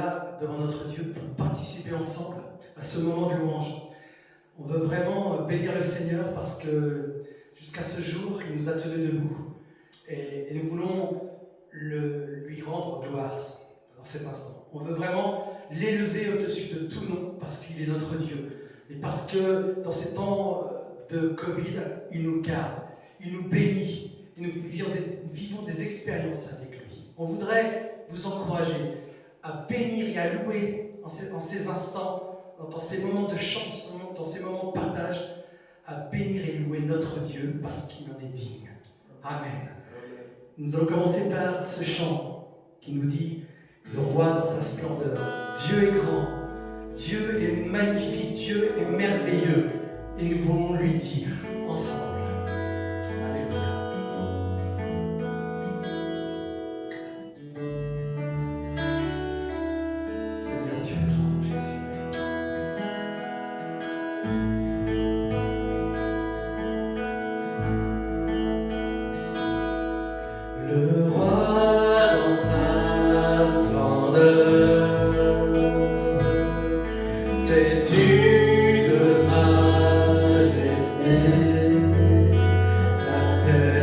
là devant notre Dieu pour participer ensemble à ce moment de louange. On veut vraiment bénir le Seigneur parce que jusqu'à ce jour, il nous a tenus debout. Et nous voulons lui rendre gloire dans cet instant. On veut vraiment l'élever au-dessus de tout nom parce qu'il est notre Dieu. Et parce que dans ces temps de Covid, il nous garde, il nous bénit, et nous vivons des expériences avec lui. On voudrait vous encourager à bénir et à louer en ces instants, dans ces moments de chant, dans ces moments de partage, à bénir et louer notre Dieu parce qu'il en est digne. Amen. Nous allons commencer par ce chant qui nous dit « Le roi dans sa splendeur, Dieu est grand, Dieu est magnifique, Dieu est merveilleux. » Et nous voulons lui dire ensemble. Alléluia. Seigneur, tu es grand, Jésus. Le roi dans sa splendeur, vêtu de majesté, la terre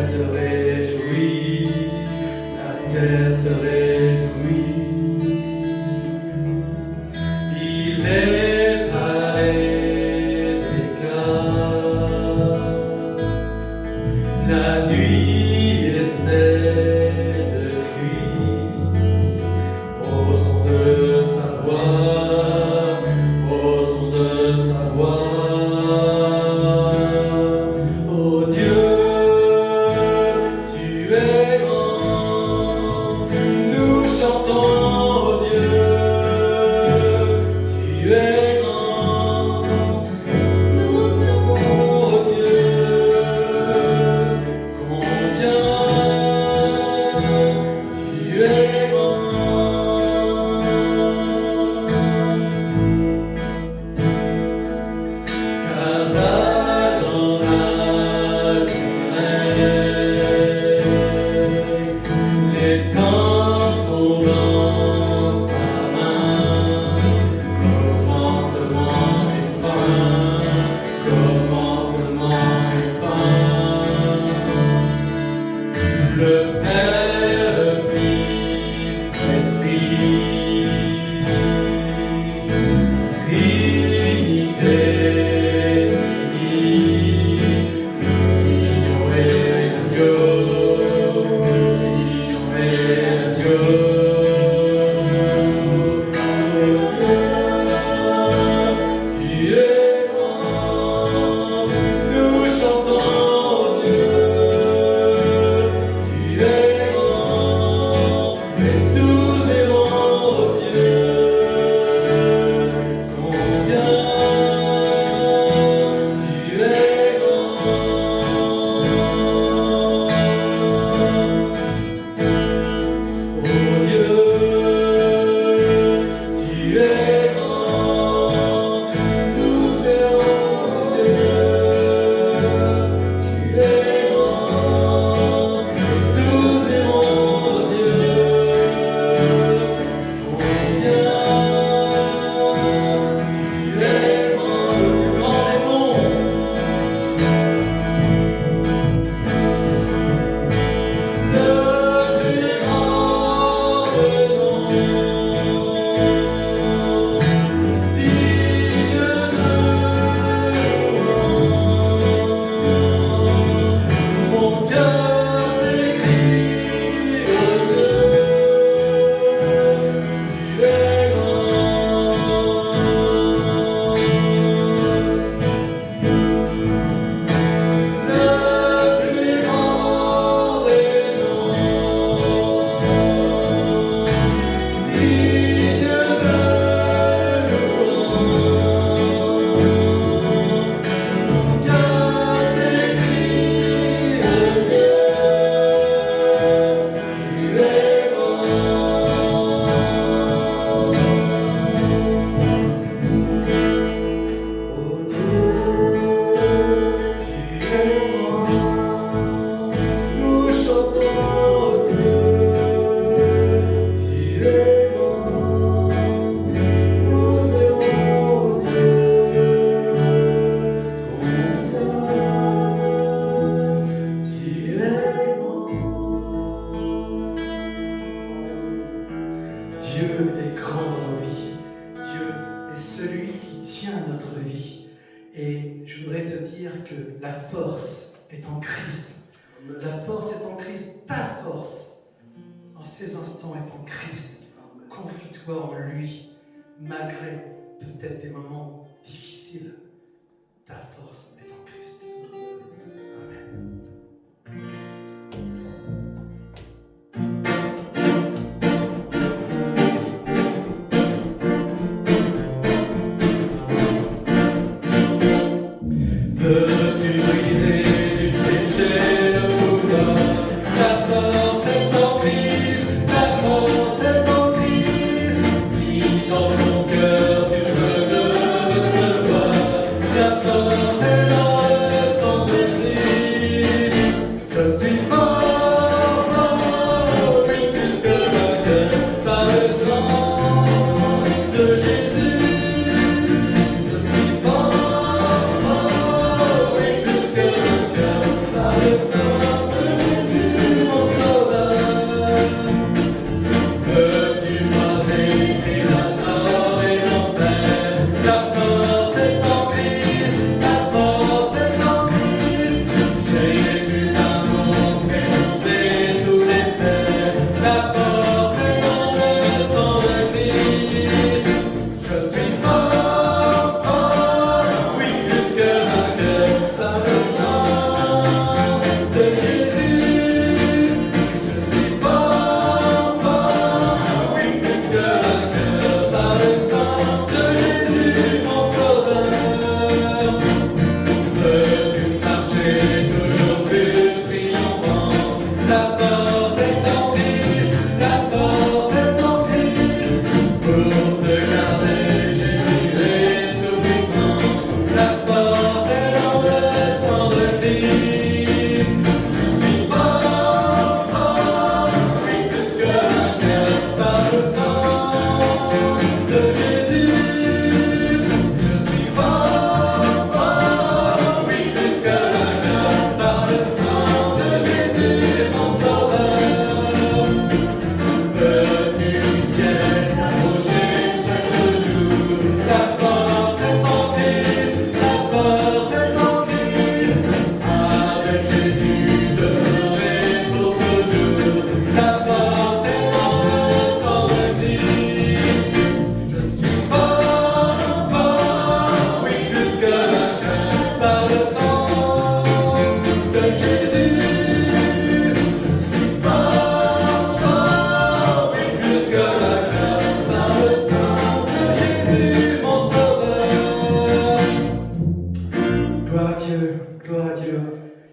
dire que la force est en Christ. La force est en Christ. Ta force, en ces instants, est en Christ. Confie-toi en lui, malgré peut-être des moments difficiles. Ta force est en Christ. Amen. Veux-tu briser du péché le pouvoir? Ta force est en Christ, ta force est en Christ. Si dans ton cœur tu veux le recevoir, ta force est dans le sang de Christ. Je suis fort, fort, oui, plus que vainqueur, par le sang de Jésus.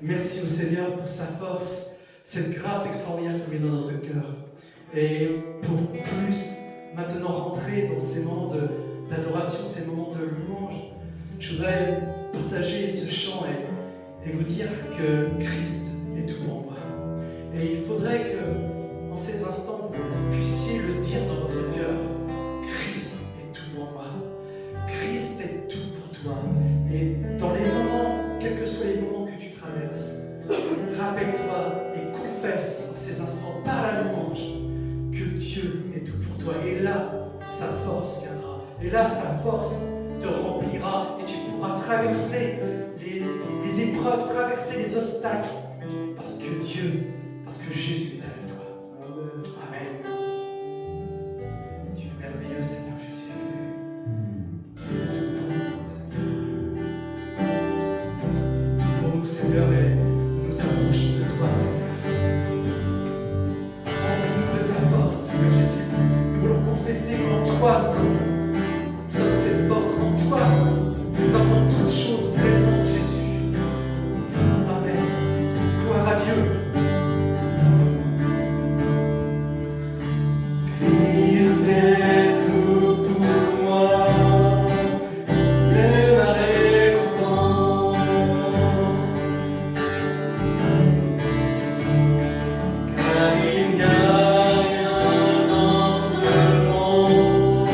Merci au Seigneur pour sa force, cette grâce extraordinaire qui vient dans notre cœur. Et pour plus maintenant rentrer dans ces moments d'adoration, ces moments de louange, je voudrais partager ce chant et vous dire que Christ est tout en moi. Et il faudrait que, en ces instants, vous puissiez le dire dans votre cœur. Christ est tout en moi. Christ est tout pour toi. Et dans les moments, quels que soient les moments que tu traverses, rappelle-toi et confesse en ces instants par la louange que Dieu est tout pour toi. Et là, sa force viendra. Et là, sa force te remplira et tu pourras traverser les épreuves, traverser les obstacles. Parce que Jésus est avec toi. Amen. Tu es merveilleux, Seigneur Jésus. Tu es tout pour nous, Seigneur. Tu es tout pour nous, Seigneur, et nous nous approchons de toi, Seigneur. Remplis-nous de ta force, Seigneur Jésus. Nous voulons confesser qu'en toi, nous avons cette force. En toi, nous avons toutes choses pleinement, Jésus. Amen. Gloire à Dieu. Christ est tout pour moi, il est ma récompense. Car il n'y a rien dans ce monde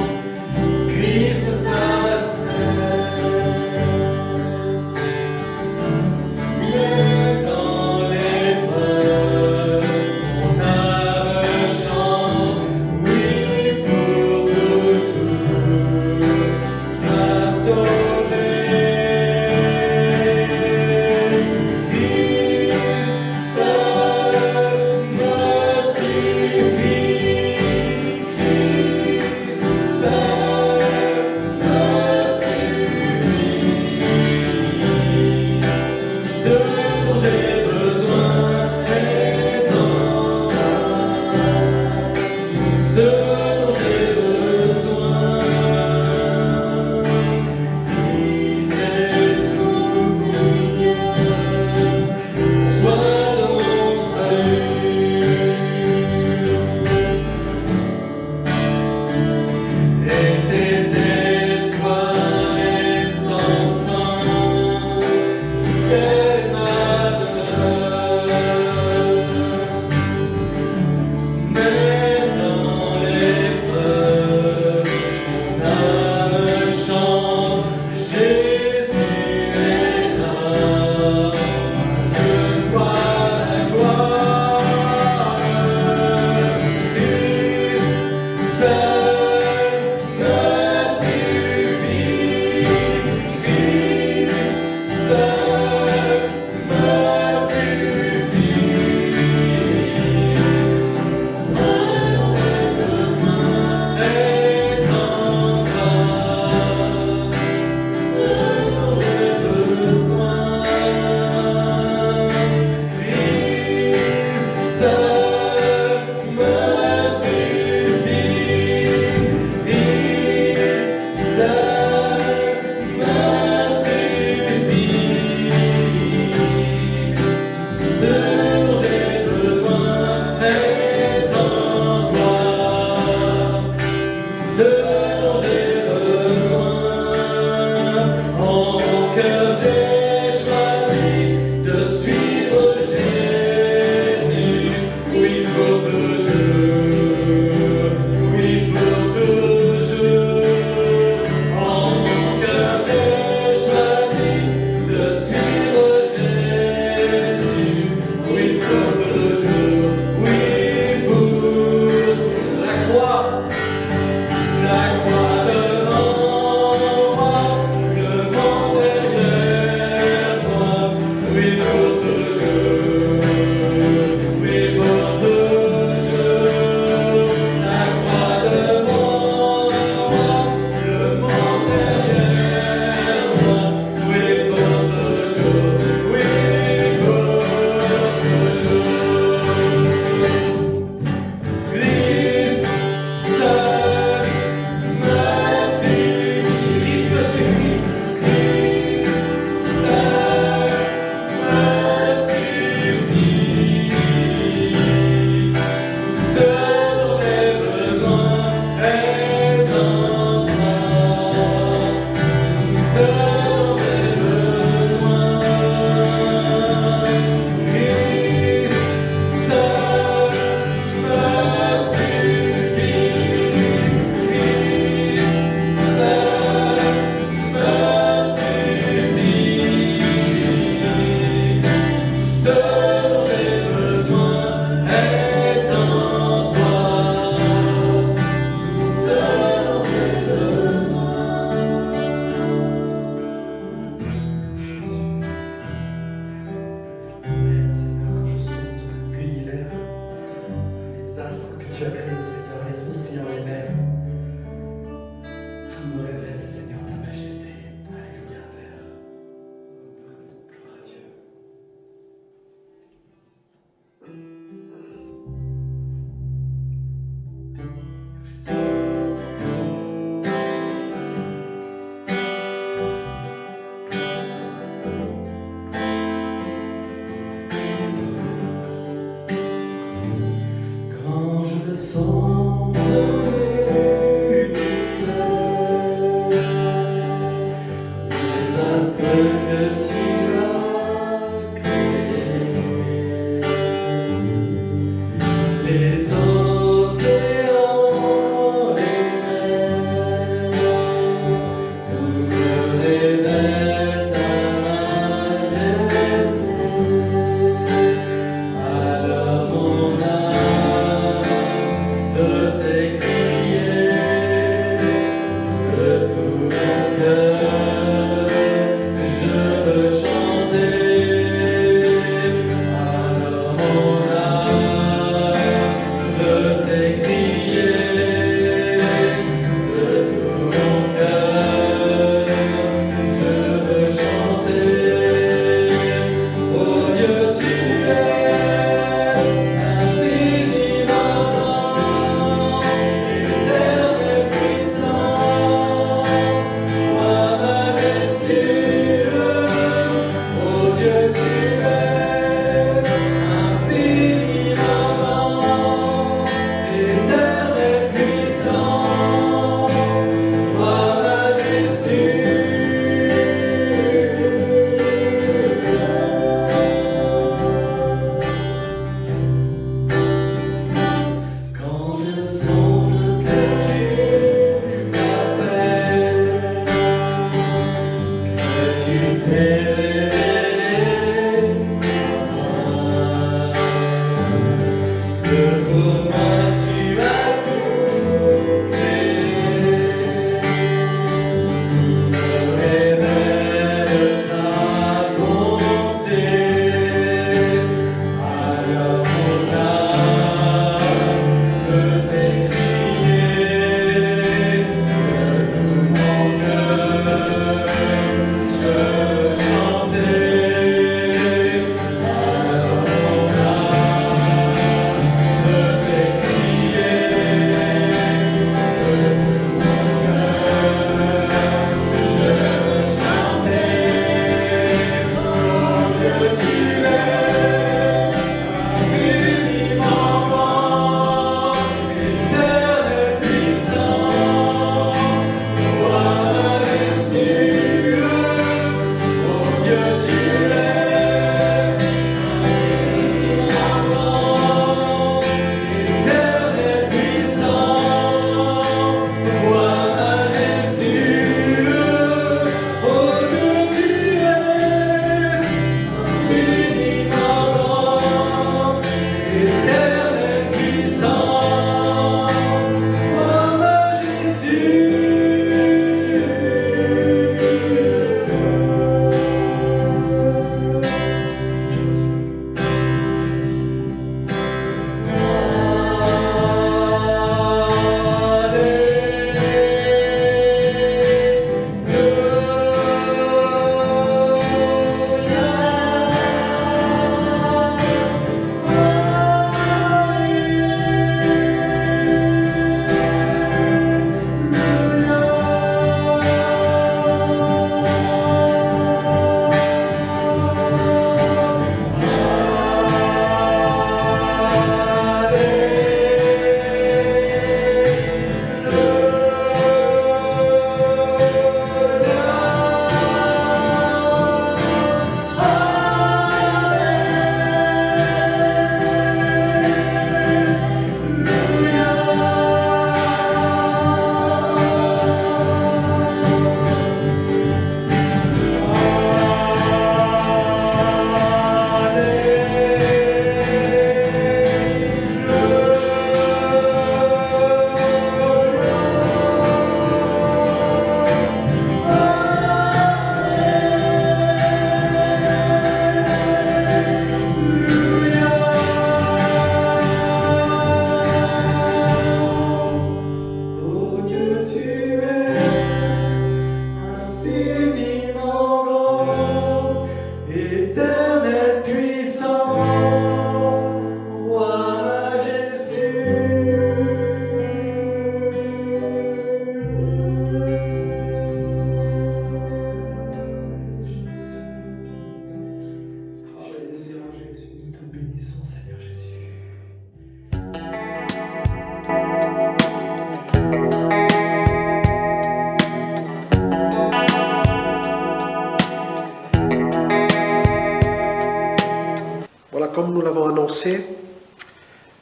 commencer,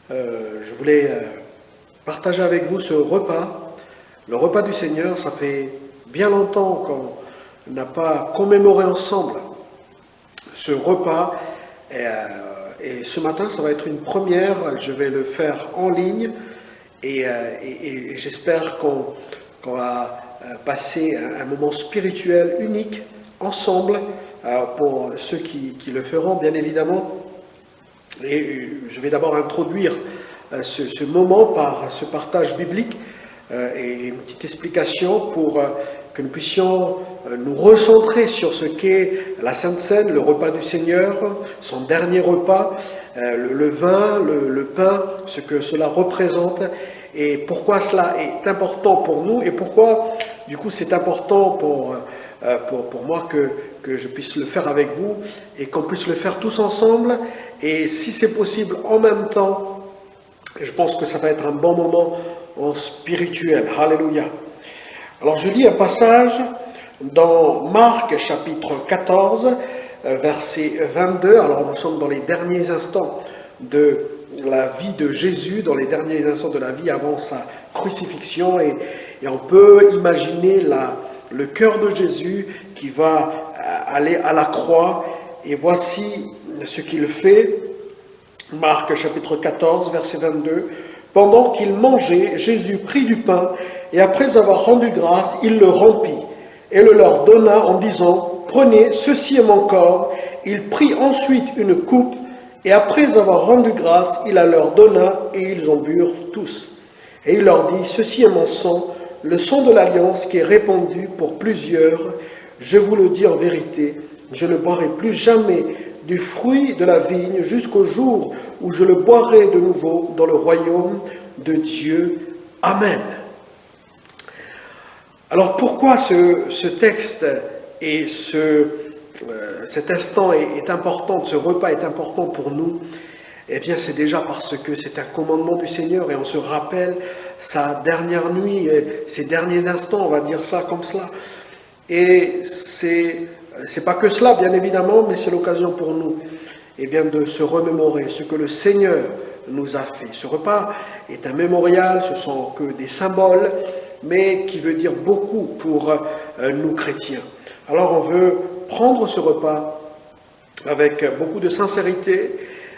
je voulais partager avec vous ce repas, le repas du Seigneur. Ça fait bien longtemps qu'on n'a pas commémoré ensemble ce repas. Et ce matin, ça va être une première. Je vais le faire en ligne et j'espère qu'on va passer un moment spirituel unique ensemble pour ceux qui le feront, bien évidemment. Et je vais d'abord introduire ce moment par ce partage biblique et une petite explication pour que nous puissions nous recentrer sur ce qu'est la Sainte Seine, le repas du Seigneur, son dernier repas, le vin, le pain, ce que cela représente et pourquoi cela est important pour nous et pourquoi du coup c'est important pour moi que je puisse le faire avec vous et qu'on puisse le faire tous ensemble et si c'est possible en même temps. Je pense que ça va être un bon moment en spirituel. Alléluia. Alors je lis un passage dans Marc chapitre 14, verset 22. Alors nous sommes dans les derniers instants de la vie de Jésus, dans les derniers instants de la vie avant sa crucifixion et on peut imaginer le cœur de Jésus qui va aller à la croix et voici ce qu'il fait. Marc chapitre 14, verset 22. Pendant qu'il mangeait, Jésus prit du pain et après avoir rendu grâce, il le rompit et le leur donna en disant, prenez, ceci est mon corps. Il prit ensuite une coupe et après avoir rendu grâce, il la leur donna et ils en burent tous. Et il leur dit, ceci est mon sang, le sang de l'alliance qui est répandu pour plusieurs. Je vous le dis en vérité, je ne boirai plus jamais du fruit de la vigne jusqu'au jour où je le boirai de nouveau dans le royaume de Dieu. Amen. Alors pourquoi ce texte et cet instant est important, ce repas est important pour nous? Eh bien c'est déjà parce que c'est un commandement du Seigneur et on se rappelle sa dernière nuit, ses derniers instants, on va dire ça comme cela. Et c'est pas que cela, bien évidemment, mais c'est l'occasion pour nous de se remémorer ce que le Seigneur nous a fait. Ce repas est un mémorial, ce sont que des symboles, mais qui veut dire beaucoup pour nous chrétiens. Alors on veut prendre ce repas avec beaucoup de sincérité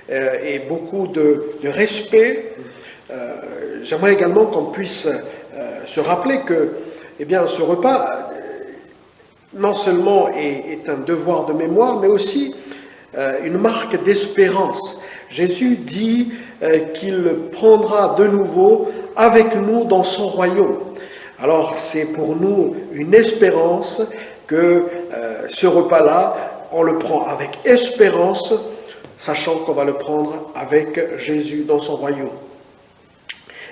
et beaucoup de respect. J'aimerais également qu'on puisse se rappeler que ce repas non seulement est un devoir de mémoire, mais aussi une marque d'espérance. Jésus dit qu'il prendra de nouveau avec nous dans son royaume. Alors c'est pour nous une espérance que ce repas-là, on le prend avec espérance, sachant qu'on va le prendre avec Jésus dans son royaume.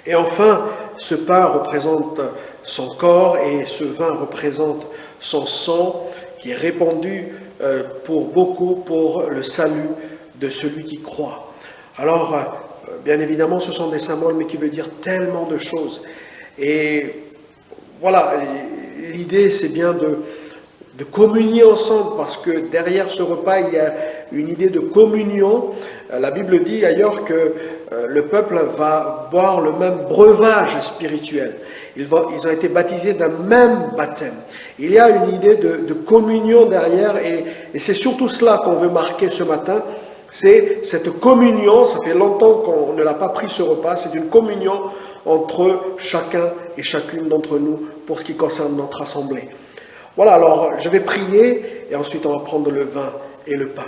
Et enfin, ce pain représente son corps et ce vin représente son sang qui est répandu pour beaucoup pour le salut de celui qui croit. Alors, bien évidemment, ce sont des symboles, mais qui veulent dire tellement de choses. Et voilà, l'idée, c'est bien de communier ensemble, parce que derrière ce repas, il y a une idée de communion. La Bible dit ailleurs que le peuple va boire le même breuvage spirituel. Ils ont été baptisés d'un même baptême. Il y a une idée de communion derrière et c'est surtout cela qu'on veut marquer ce matin. C'est cette communion, ça fait longtemps qu'on ne l'a pas pris ce repas, c'est une communion entre chacun et chacune d'entre nous pour ce qui concerne notre assemblée. Voilà, alors je vais prier et ensuite on va prendre le vin et le pain.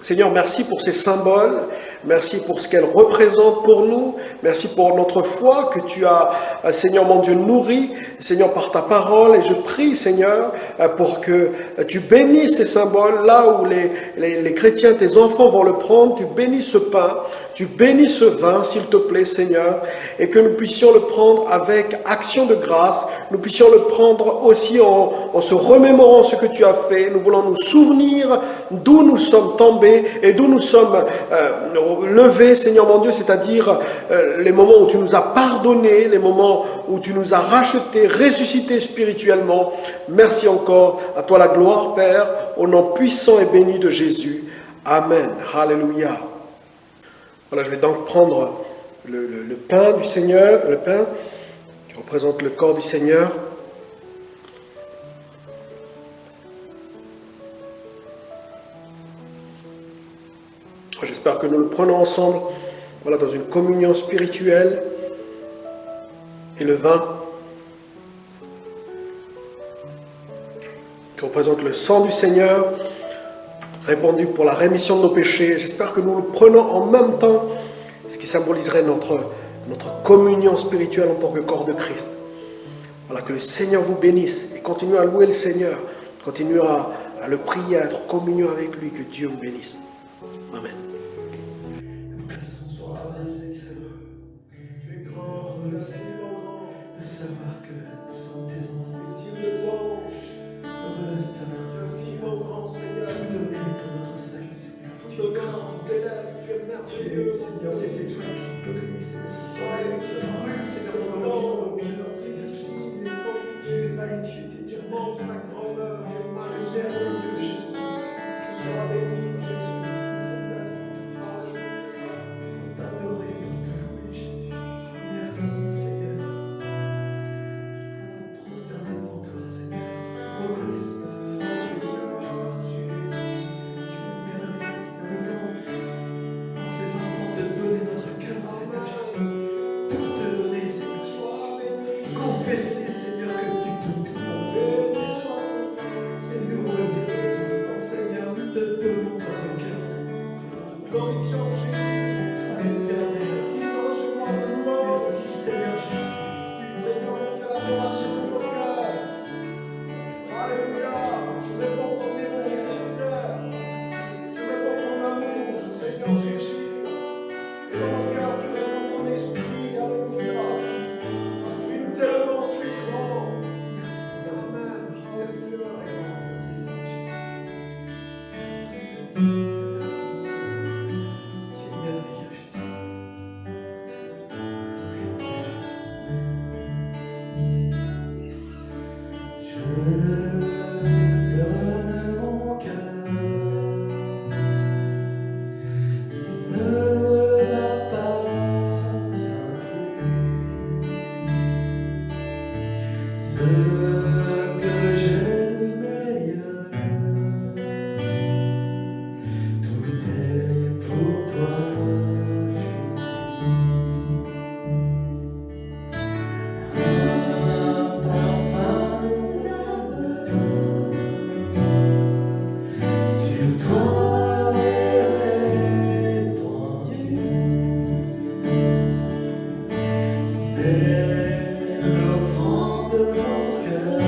Seigneur, merci pour ces symboles, merci pour ce qu'elles représentent pour nous, merci pour notre foi que tu as, Seigneur mon Dieu, nourrie, Seigneur, par ta parole. Et je prie, Seigneur, pour que tu bénisses ces symboles là où les chrétiens, tes enfants vont le prendre. Tu bénis ce pain, tu bénis ce vin, s'il te plaît, Seigneur, et que nous puissions le prendre avec action de grâce. Nous puissions le prendre aussi en se remémorant ce que tu as fait. Nous voulons nous souvenir d'où nous sommes tombés et d'où nous sommes levés, Seigneur mon Dieu, c'est-à-dire les moments où tu nous as pardonnés, les moments où tu nous as rachetés, ressuscités spirituellement. Merci encore, à toi la gloire, Père, au nom puissant et béni de Jésus. Amen. Alléluia. Voilà, je vais donc prendre le pain du Seigneur, le pain qui représente le corps du Seigneur. J'espère que nous le prenons ensemble, voilà, dans une communion spirituelle. Et le vin, qui représente le sang du Seigneur, répandu pour la rémission de nos péchés. J'espère que nous le prenons en même temps, ce qui symboliserait notre communion spirituelle en tant que corps de Christ. Voilà, que le Seigneur vous bénisse et continuez à louer le Seigneur, continuez à le prier, à être en communion avec lui, que Dieu vous bénisse. Amen. Tu es grand, tu as fait grand, de savoir que nous sommes tes enfants. Dieu de louange, heureux de savoir tu as fait grand, Seigneur, tout donné pour notre salut, Seigneur. Tout honneur, tout élève, tu es merveilleux, Seigneur. C'était toi qui brille, Seigneur, ce soleil qui brûle, Seigneur, dans nos cœurs, Seigneur. Tu es vaillant, tu es Dieu, montre ta grandeur, tu es merveilleux, Jésus. Sois béni, Jésus. T'adorer pour te louer, Jésus. Merci, Seigneur. Prosterné devant toi, Seigneur. Reconnaissance. Tu es merveilleux, Seigneur. Nous voulons, en ces instants, te donner notre cœur, Seigneur Jésus. Tout te donner, Seigneur Jésus. Confesser, Seigneur, que tu peux tout. Et nous revenons cet instant, Seigneur. Nous te donnons notre cœur, Seigneur. Glorifions Jésus. L'offrande de mon cœur.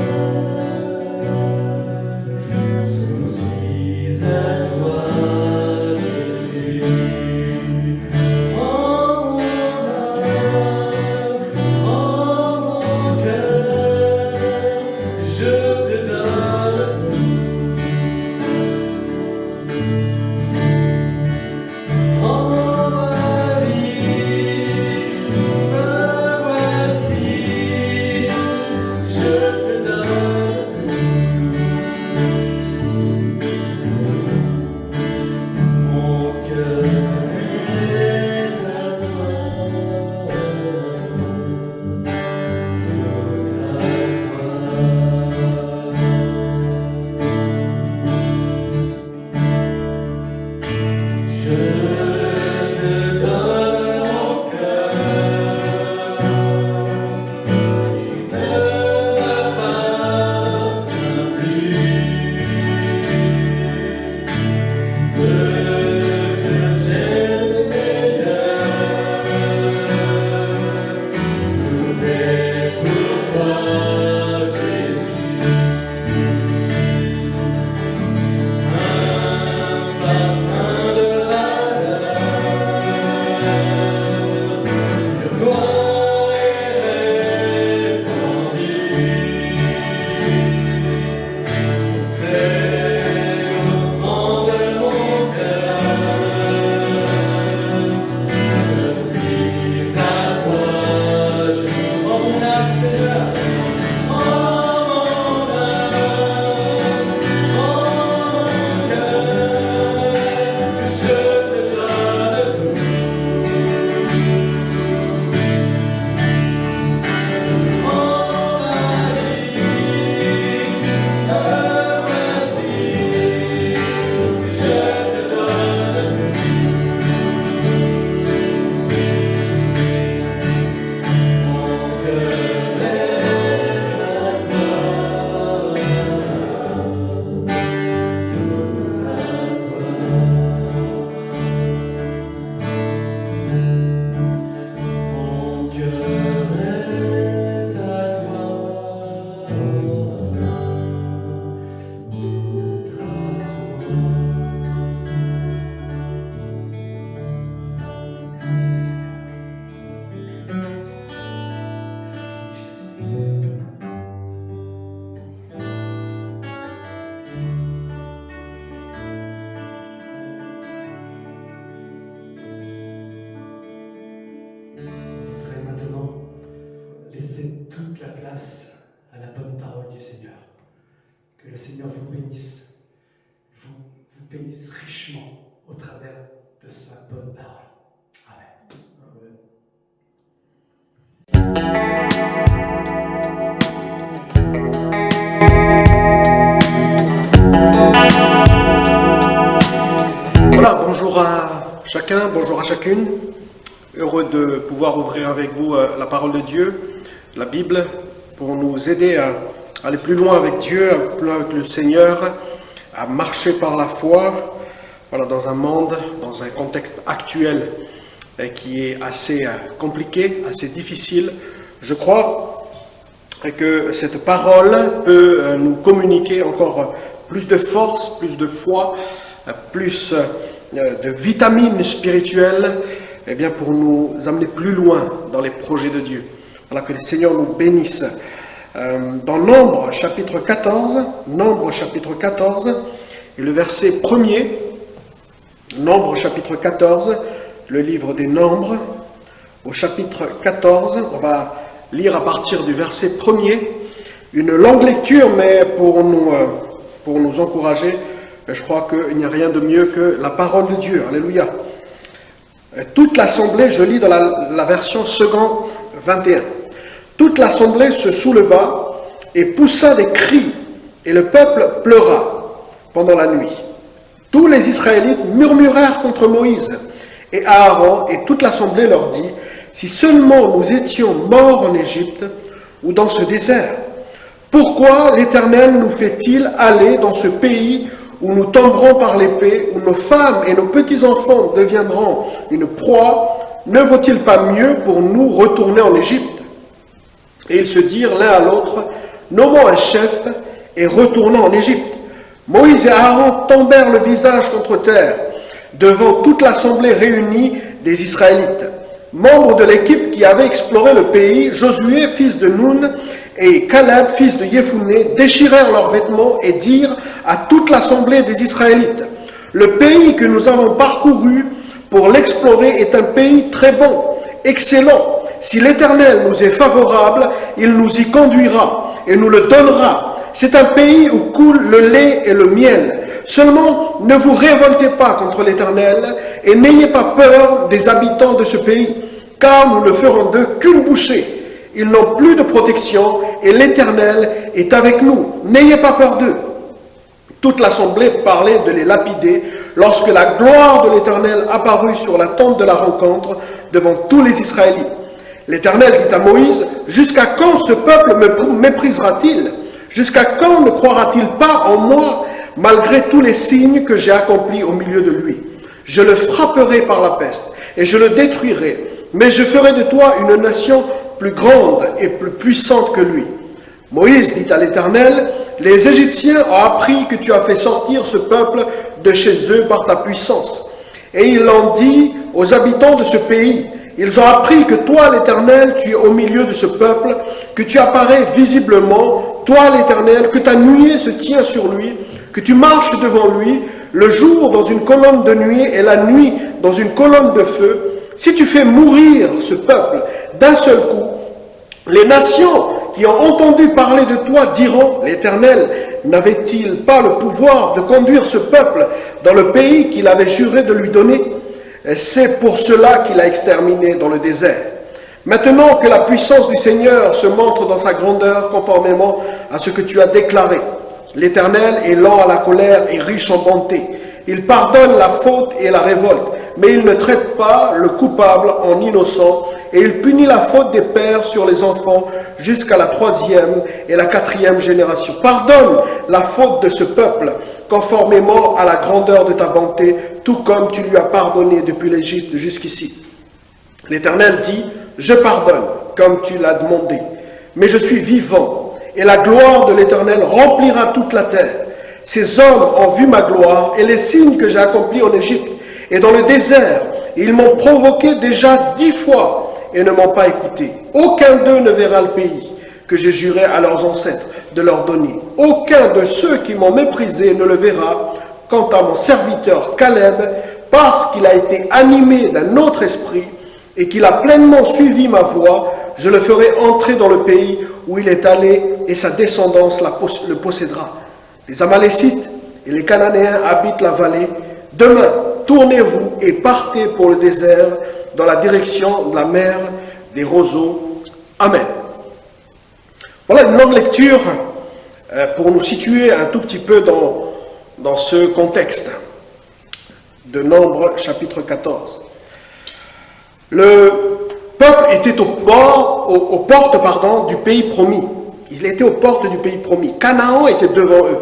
le Seigneur vous bénisse, vous bénisse richement au travers de sa bonne parole. Amen. Voilà, bonjour à chacun, bonjour à chacune. Heureux de pouvoir ouvrir avec vous la parole de Dieu, la Bible, pour nous aider à aller plus loin avec Dieu, plus loin avec le Seigneur, à marcher par la foi, voilà, dans un monde, dans un contexte actuel qui est assez compliqué, assez difficile. Je crois que cette parole peut nous communiquer encore plus de force, plus de foi, plus de vitamines spirituelles, eh bien pour nous amener plus loin dans les projets de Dieu. Voilà, que le Seigneur nous bénisse. Dans Nombre chapitre 14, et le verset 1er, Nombre chapitre 14, le livre des Nombres, au chapitre 14, on va lire à partir du verset 1er, une longue lecture, mais pour nous encourager, je crois qu'il n'y a rien de mieux que la parole de Dieu. Alléluia. Toute l'assemblée, je lis dans la version second 21. Toute l'assemblée se souleva et poussa des cris, et le peuple pleura pendant la nuit. Tous les Israélites murmurèrent contre Moïse, et Aaron et toute l'assemblée leur dit, « Si seulement nous étions morts en Égypte ou dans ce désert, pourquoi l'Éternel nous fait-il aller dans ce pays où nous tomberons par l'épée, où nos femmes et nos petits-enfants deviendront une proie? Ne vaut-il pas mieux pour nous retourner en Égypte ?» Et ils se dirent l'un à l'autre, « Nommons un chef et retournons en Égypte. » Moïse et Aaron tombèrent le visage contre terre, devant toute l'assemblée réunie des Israélites. Membres de l'équipe qui avait exploré le pays, Josué, fils de Nun, et Caleb, fils de Yefouné, déchirèrent leurs vêtements et dirent à toute l'assemblée des Israélites, « Le pays que nous avons parcouru pour l'explorer est un pays très bon, excellent. Si l'Éternel nous est favorable, il nous y conduira et nous le donnera. C'est un pays où coule le lait et le miel. Seulement, ne vous révoltez pas contre l'Éternel et n'ayez pas peur des habitants de ce pays, car nous ne ferons d'eux qu'une bouchée. Ils n'ont plus de protection et l'Éternel est avec nous. N'ayez pas peur d'eux. » Toute l'assemblée parlait de les lapider lorsque la gloire de l'Éternel apparut sur la tente de la rencontre devant tous les Israélites. L'Éternel dit à Moïse, « Jusqu'à quand ce peuple me méprisera-t-il? Jusqu'à quand ne croira-t-il pas en moi, malgré tous les signes que j'ai accomplis au milieu de lui? Je le frapperai par la peste et je le détruirai, mais je ferai de toi une nation plus grande et plus puissante que lui. » Moïse dit à l'Éternel, « Les Égyptiens ont appris que tu as fait sortir ce peuple de chez eux par ta puissance. » Et ils l'ont dit aux habitants de ce pays. Ils ont appris que toi, l'Éternel, tu es au milieu de ce peuple, que tu apparais visiblement, toi, l'Éternel, que ta nuée se tient sur lui, que tu marches devant lui, le jour dans une colonne de nuée et la nuit dans une colonne de feu. Si tu fais mourir ce peuple d'un seul coup, les nations qui ont entendu parler de toi diront, l'Éternel n'avait-il pas le pouvoir de conduire ce peuple dans le pays qu'il avait juré de lui donner? C'est pour cela qu'il a exterminé dans le désert. Maintenant que la puissance du Seigneur se montre dans sa grandeur conformément à ce que tu as déclaré. L'Éternel est lent à la colère et riche en bonté. Il pardonne la faute et la révolte, mais il ne traite pas le coupable en innocent, et il punit la faute des pères sur les enfants jusqu'à la 3e et la 4e génération. Pardonne la faute de ce peuple, conformément à la grandeur de ta bonté, tout comme tu lui as pardonné depuis l'Égypte jusqu'ici. L'Éternel dit, « Je pardonne, comme tu l'as demandé, mais je suis vivant, et la gloire de l'Éternel remplira toute la terre. Ces hommes ont vu ma gloire et les signes que j'ai accomplis en Égypte et dans le désert. Ils m'ont provoqué déjà 10 fois et ne m'ont pas écouté. Aucun d'eux ne verra le pays que j'ai juré à leurs ancêtres de leur donner. Aucun de ceux qui m'ont méprisé ne le verra. Quant à mon serviteur Caleb, parce qu'il a été animé d'un autre esprit et qu'il a pleinement suivi ma voie, je le ferai entrer dans le pays où il est allé et sa descendance le possédera. Les Amalécites et les Cananéens habitent la vallée. Demain, tournez-vous et partez pour le désert dans la direction de la mer des roseaux. Amen. Voilà une longue lecture pour nous situer un tout petit peu dans ce contexte de Nombres chapitre 14. Le peuple était aux portes du pays promis. Il était aux portes du pays promis. Canaan était devant eux.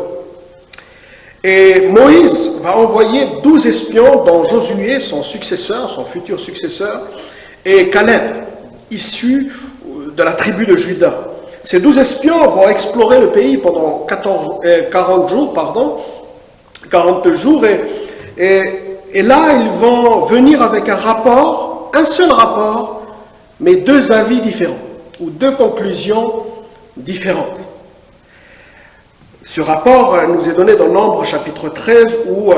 Et Moïse va envoyer 12 espions, dont Josué, son successeur, son futur successeur, et Caleb, issu de la tribu de Juda. Ces 12 espions vont explorer le pays pendant 40 jours, et là, ils vont venir avec un seul rapport, mais deux avis différents, ou deux conclusions différentes. Ce rapport nous est donné dans Nombres chapitre 13, où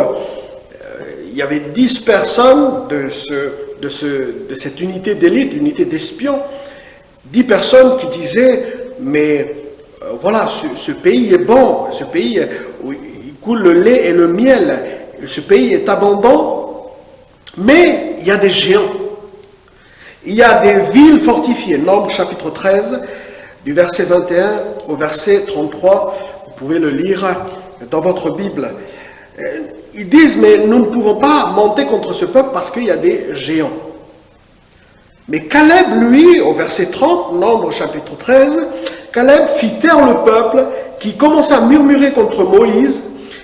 il y avait 10 personnes de cette unité d'élite, unité d'espions, 10 personnes qui disaient, mais voilà, ce pays est bon, ce pays où il coule le lait et le miel, ce pays est abondant, mais il y a des géants. Il y a des villes fortifiées. Nombres chapitre 13, du verset 21 au verset 33, vous pouvez le lire dans votre Bible. Ils disent, mais nous ne pouvons pas monter contre ce peuple parce qu'il y a des géants. Mais Caleb, lui, au verset 30, Nombres chapitre 13, Caleb fit taire le peuple qui commençait à murmurer contre Moïse.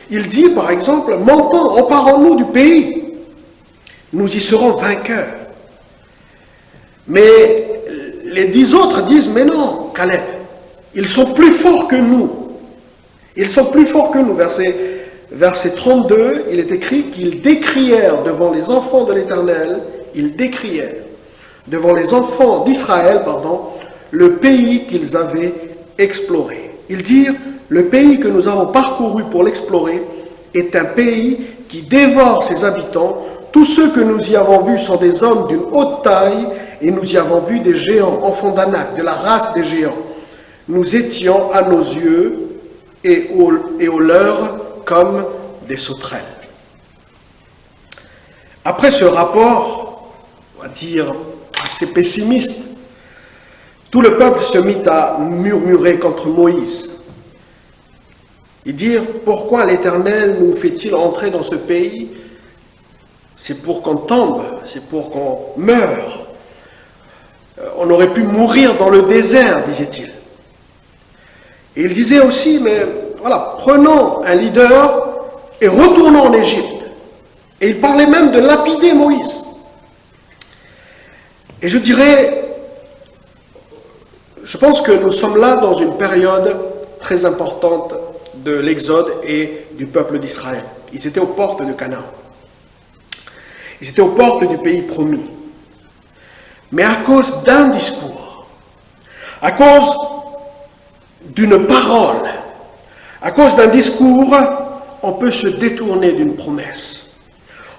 Il dit, par exemple, montons, emparons-nous du pays. Nous y serons vainqueurs. Mais les 10 autres disent, mais non, Caleb, ils sont plus forts que nous. Ils sont plus forts que nous. Verset 32, il est écrit qu'ils décrièrent devant les enfants de l'Éternel, ils décrièrent devant les enfants d'Israël, le pays qu'ils avaient exploré. Ils dirent, le pays que nous avons parcouru pour l'explorer est un pays qui dévore ses habitants. Tous ceux que nous y avons vus sont des hommes d'une haute taille, et nous y avons vu des géants, enfants d'Anak, de la race des géants. Nous étions à nos yeux et aux leurs comme des sauterelles. Après ce rapport, on va dire assez pessimiste, tout le peuple se mit à murmurer contre Moïse et dire, pourquoi l'Éternel nous fait-il entrer dans ce pays? C'est pour qu'on tombe, c'est pour qu'on meure. On aurait pu mourir dans le désert, disait-il. Et il disait aussi, mais voilà, prenons un leader et retournons en Égypte. Et il parlait même de lapider Moïse. Et je dirais, je pense que nous sommes là dans une période très importante de l'Exode et du peuple d'Israël. Ils étaient aux portes de Canaan. Ils étaient aux portes du pays promis. Mais à cause d'un discours, à cause d'une parole, à cause d'un discours, on peut se détourner d'une promesse.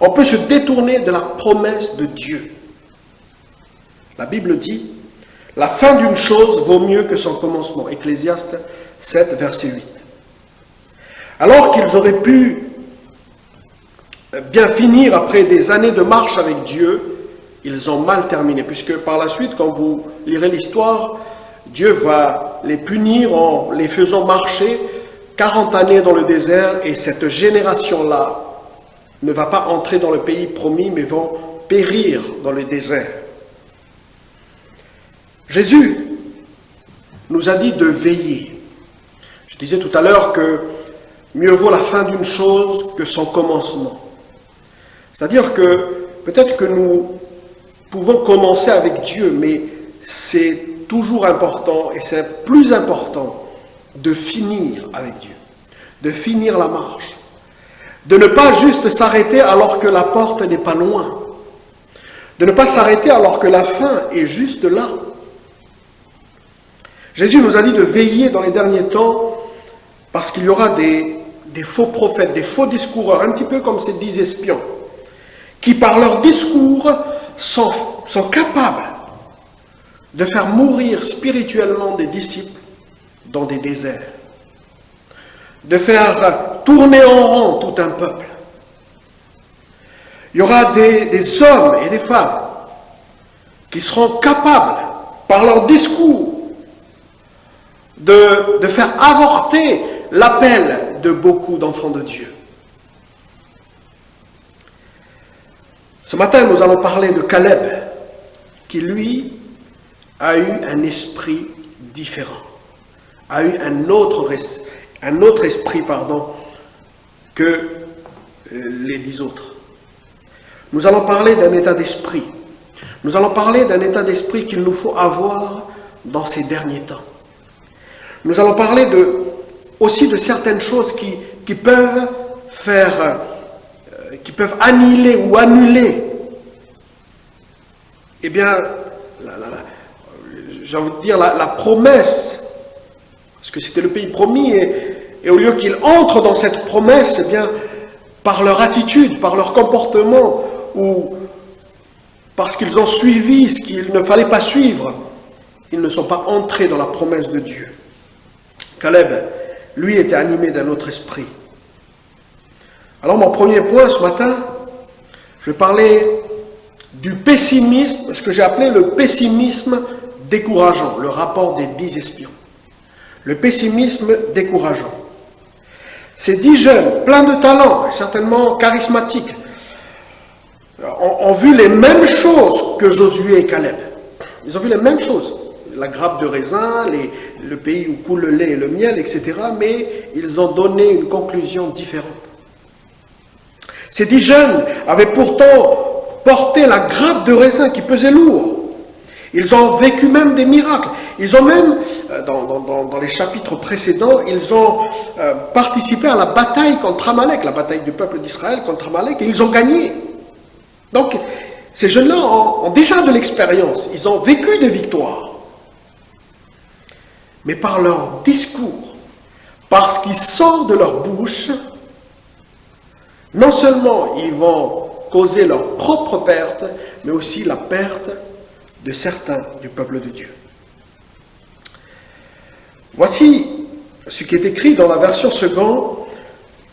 On peut se détourner de la promesse de Dieu. La Bible dit, la fin d'une chose vaut mieux que son commencement. Ecclésiaste 7, verset 8. Alors qu'ils auraient pu bien finir après des années de marche avec Dieu, ils ont mal terminé, puisque par la suite, quand vous lirez l'histoire, Dieu va les punir en les faisant marcher 40 années dans le désert, et cette génération-là ne va pas entrer dans le pays promis, mais vont périr dans le désert. Jésus nous a dit de veiller. Je disais tout à l'heure que mieux vaut la fin d'une chose que son commencement. C'est-à-dire que peut-être que nous pouvons commencer avec Dieu, mais c'est toujours important, et c'est plus important de finir avec Dieu, de finir la marche, de ne pas juste s'arrêter alors que la porte n'est pas loin, de ne pas s'arrêter alors que la fin est juste là. Jésus nous a dit de veiller dans les derniers temps parce qu'il y aura des faux prophètes, des faux discoureurs, un petit peu comme ces 10 espions, qui par leur discours sont capables de faire mourir spirituellement des disciples dans des déserts. de faire tourner en rond tout un peuple. Il y aura des hommes et des femmes qui seront capables, par leur discours, de faire avorter l'appel de beaucoup d'enfants de Dieu. Ce matin, nous allons parler de Caleb, qui lui a eu un esprit différent, a eu un autre esprit que les 10 autres. Nous allons parler d'un état d'esprit. Nous allons parler d'un état d'esprit qu'il nous faut avoir dans ces derniers temps. Nous allons parler aussi de certaines choses qui peuvent annihiler ou annuler, eh bien, j'ai envie de dire la promesse, parce que c'était le pays promis, et au lieu qu'ils entrent dans cette promesse, eh bien, par leur attitude, par leur comportement, ou parce qu'ils ont suivi ce qu'il ne fallait pas suivre, ils ne sont pas entrés dans la promesse de Dieu. Caleb, lui, était animé d'un autre esprit. Alors, mon premier point ce matin, je vais parler du pessimisme, ce que j'ai appelé le pessimisme décourageant, le rapport des 10 espions. Le pessimisme décourageant. Ces 10 jeunes, pleins de talent, et certainement charismatiques, ont vu les mêmes choses que Josué et Caleb. Ils ont vu les mêmes choses. La grappe de raisin, le pays où coule le lait et le miel, etc. Mais ils ont donné une conclusion différente. Ces 10 jeunes avaient pourtant porté la grappe de raisin qui pesait lourd. Ils ont vécu même des miracles. Ils ont même, dans les chapitres précédents, ils ont participé à la bataille contre Amalek, la bataille du peuple d'Israël contre Amalek, et ils ont gagné. Donc, ces jeunes-là ont déjà de l'expérience. Ils ont vécu des victoires. Mais par leur discours, parce qu'ils sortent de leur bouche, non seulement ils vont causer leur propre perte, mais aussi la perte de certains du peuple de Dieu. Voici ce qui est écrit dans la version seconde.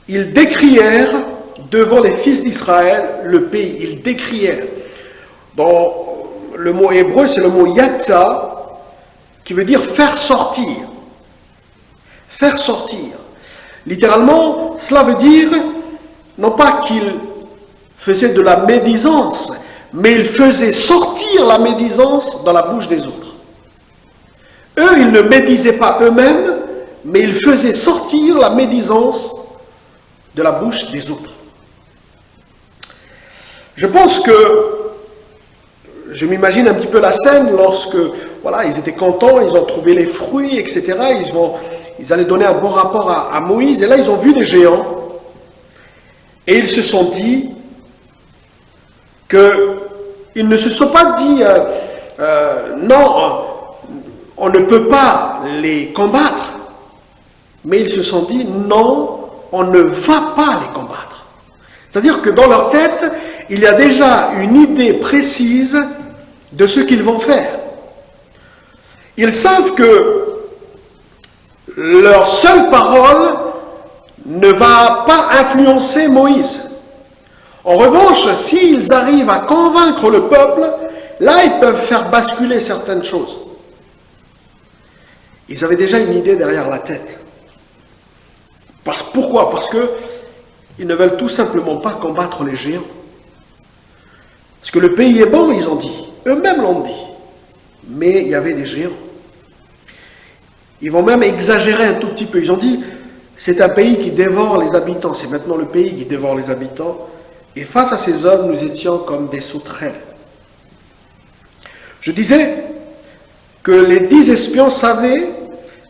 Ils décrièrent devant les fils d'Israël le pays. Ils décrièrent. Dans le mot hébreu, c'est le mot yatsa, qui veut dire faire sortir. Faire sortir. Littéralement, cela veut dire, non pas qu'ils faisaient de la médisance, mais ils faisaient sortir la médisance dans la bouche des autres. Eux, ils ne médisaient pas eux-mêmes, mais ils faisaient sortir la médisance de la bouche des autres. Je pense que, je m'imagine un petit peu la scène lorsque, voilà, ils étaient contents, ils ont trouvé les fruits, etc. Ils allaient donner un bon rapport à Moïse, et là, ils ont vu des géants, et ils se sont dit qu'ils ne se sont pas dit non, on ne peut pas les combattre, mais ils se sont dit non, on ne va pas les combattre. C'est-à-dire que dans leur tête, il y a déjà une idée précise de ce qu'ils vont faire. Ils savent que leur seule parole ne va pas influencer Moïse. En revanche, s'ils arrivent à convaincre le peuple, là, ils peuvent faire basculer certaines choses. Ils avaient déjà une idée derrière la tête. Pourquoi? Parce qu'ils ne veulent tout simplement pas combattre les géants. Parce que le pays est bon, ils ont dit. Eux-mêmes l'ont dit. Mais il y avait des géants. Ils vont même exagérer un tout petit peu. Ils ont dit, c'est un pays qui dévore les habitants. C'est maintenant le pays qui dévore les habitants. Et face à ces hommes, nous étions comme des sauterelles. Je disais que les 10 espions savaient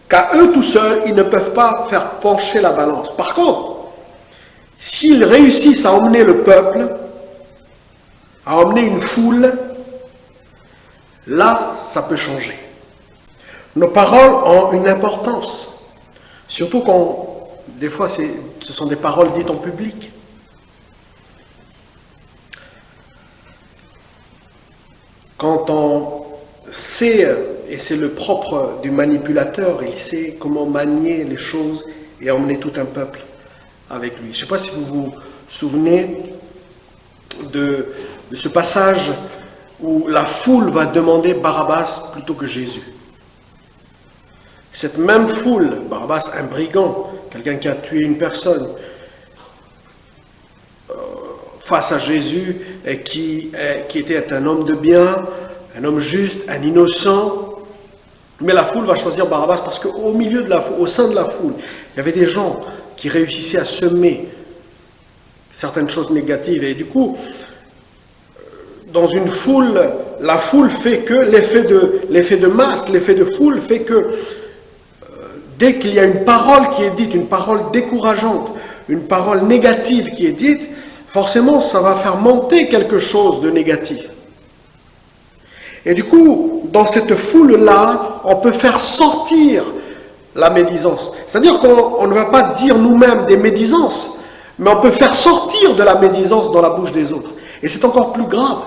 qu'à eux tout seuls, ils ne peuvent pas faire pencher la balance. Par contre, s'ils réussissent à emmener le peuple, à emmener une foule, là, ça peut changer. Nos paroles ont une importance, surtout quand, des fois, ce sont des paroles dites en public. Quand on sait, et c'est le propre du manipulateur, il sait comment manier les choses et emmener tout un peuple avec lui. Je ne sais pas si vous vous souvenez de ce passage où la foule va demander Barabbas plutôt que Jésus. Cette même foule, Barabbas, un brigand, quelqu'un qui a tué une personne, face à Jésus, qui était un homme de bien, un homme juste, un innocent. Mais la foule va choisir Barabbas parce qu'au milieu de la foule, au sein de la foule, il y avait des gens qui réussissaient à semer certaines choses négatives. Et du coup, dans une foule, la foule fait que l'effet de masse, l'effet de foule fait que dès qu'il y a une parole qui est dite, une parole décourageante, une parole négative qui est dite, forcément ça va faire monter quelque chose de négatif. Et du coup, dans cette foule-là, on peut faire sortir la médisance. C'est-à-dire qu'on ne va pas dire nous-mêmes des médisances, mais on peut faire sortir de la médisance dans la bouche des autres. Et c'est encore plus grave.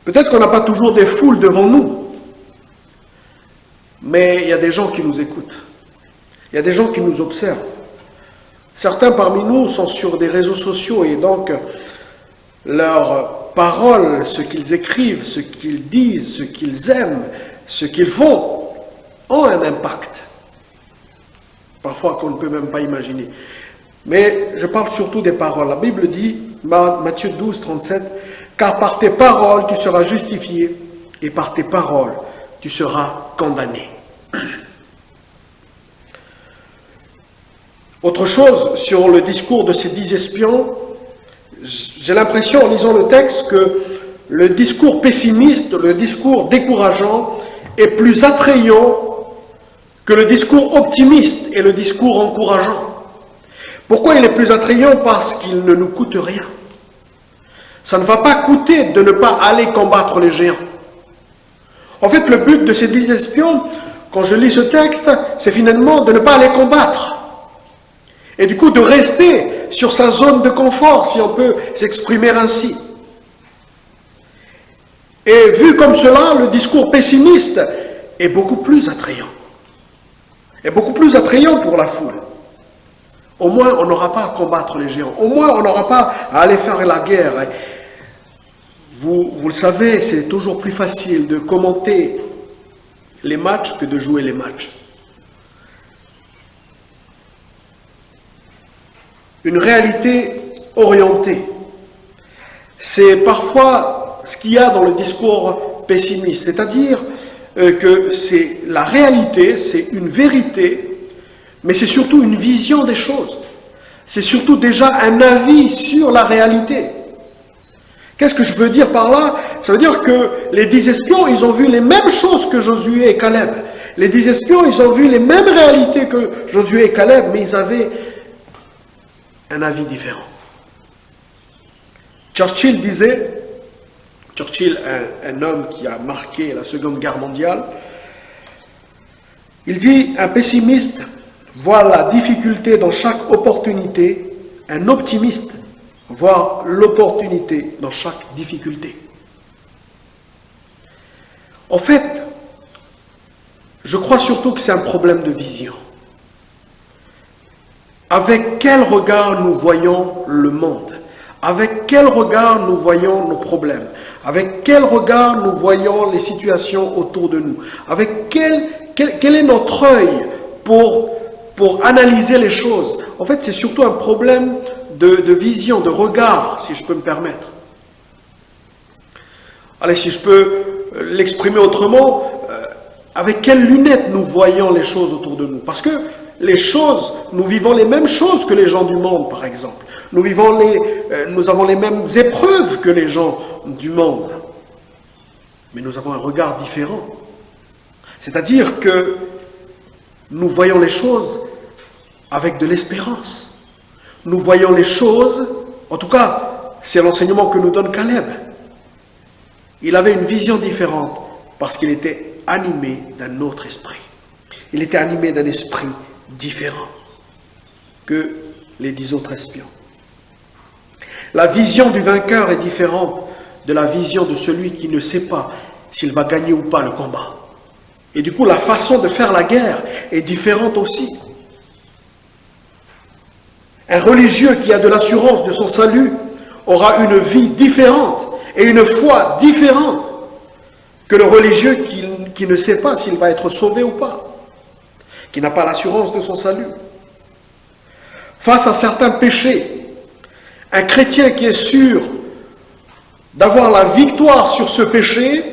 Peut-être qu'on n'a pas toujours des foules devant nous, mais il y a des gens qui nous écoutent. Il y a des gens qui nous observent. Certains parmi nous sont sur des réseaux sociaux et donc leurs paroles, ce qu'ils écrivent, ce qu'ils disent, ce qu'ils aiment, ce qu'ils font, ont un impact. Parfois qu'on ne peut même pas imaginer. Mais je parle surtout des paroles. La Bible dit, Matthieu 12, 37, « Car par tes paroles tu seras justifié, et par tes paroles tu seras condamné. » Autre chose sur le discours de ces 10 espions, j'ai l'impression en lisant le texte que le discours pessimiste, le discours décourageant est plus attrayant que le discours optimiste et le discours encourageant. Pourquoi il est plus attrayant? Parce qu'il ne nous coûte rien. Ça ne va pas coûter de ne pas aller combattre les géants. En fait, le but de ces 10 espions, quand je lis ce texte, c'est finalement de ne pas aller combattre. Et du coup, de rester sur sa zone de confort, si on peut s'exprimer ainsi. Et vu comme cela, le discours pessimiste est beaucoup plus attrayant. Est beaucoup plus attrayant pour la foule. Au moins, on n'aura pas à combattre les géants. Au moins, on n'aura pas à aller faire la guerre. Vous le savez, c'est toujours plus facile de commenter les matchs que de jouer les matchs. Une réalité orientée. C'est parfois ce qu'il y a dans le discours pessimiste, c'est-à-dire que c'est la réalité, c'est une vérité, mais c'est surtout une vision des choses. C'est surtout déjà un avis sur la réalité. Qu'est-ce que je veux dire par là? Ça veut dire que les 10 espions, ils ont vu les mêmes choses que Josué et Caleb. Les 10 espions, ils ont vu les mêmes réalités que Josué et Caleb, mais ils avaient un avis différent. Churchill disait, un homme qui a marqué la Seconde Guerre mondiale, il dit, un pessimiste voit la difficulté dans chaque opportunité, un optimiste voit l'opportunité dans chaque difficulté. En fait, je crois surtout que c'est un problème de vision. Avec quel regard nous voyons le monde? Avec quel regard nous voyons nos problèmes? Avec quel regard nous voyons les situations autour de nous? Avec quel est notre œil pour analyser les choses? En fait, c'est surtout un problème de vision, de regard, si je peux me permettre. Allez, si je peux l'exprimer autrement, avec quelles lunettes nous voyons les choses autour de nous? Parce que les choses, nous vivons les mêmes choses que les gens du monde, par exemple. Nous avons les mêmes épreuves que les gens du monde. Mais nous avons un regard différent. C'est-à-dire que nous voyons les choses avec de l'espérance. Nous voyons les choses, en tout cas, c'est l'enseignement que nous donne Caleb. Il avait une vision différente parce qu'il était animé d'un autre esprit. Il était animé d'un esprit différent que les 10 autres espions. La vision du vainqueur est différente de la vision de celui qui ne sait pas s'il va gagner ou pas le combat. Et du coup, la façon de faire la guerre est différente aussi. Un religieux qui a de l'assurance de son salut aura une vie différente et une foi différente que le religieux qui ne sait pas s'il va être sauvé ou pas, qui n'a pas l'assurance de son salut. Face à certains péchés, un chrétien qui est sûr d'avoir la victoire sur ce péché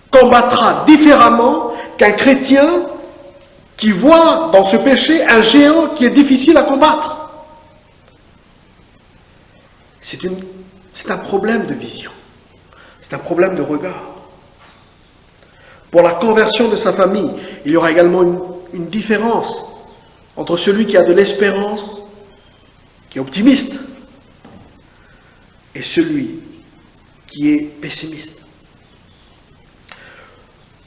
combattra différemment qu'un chrétien qui voit dans ce péché un géant qui est difficile à combattre. C'est un problème de vision, c'est un problème de regard. Pour la conversion de sa famille, il y aura également une différence entre celui qui a de l'espérance, qui est optimiste, et celui qui est pessimiste.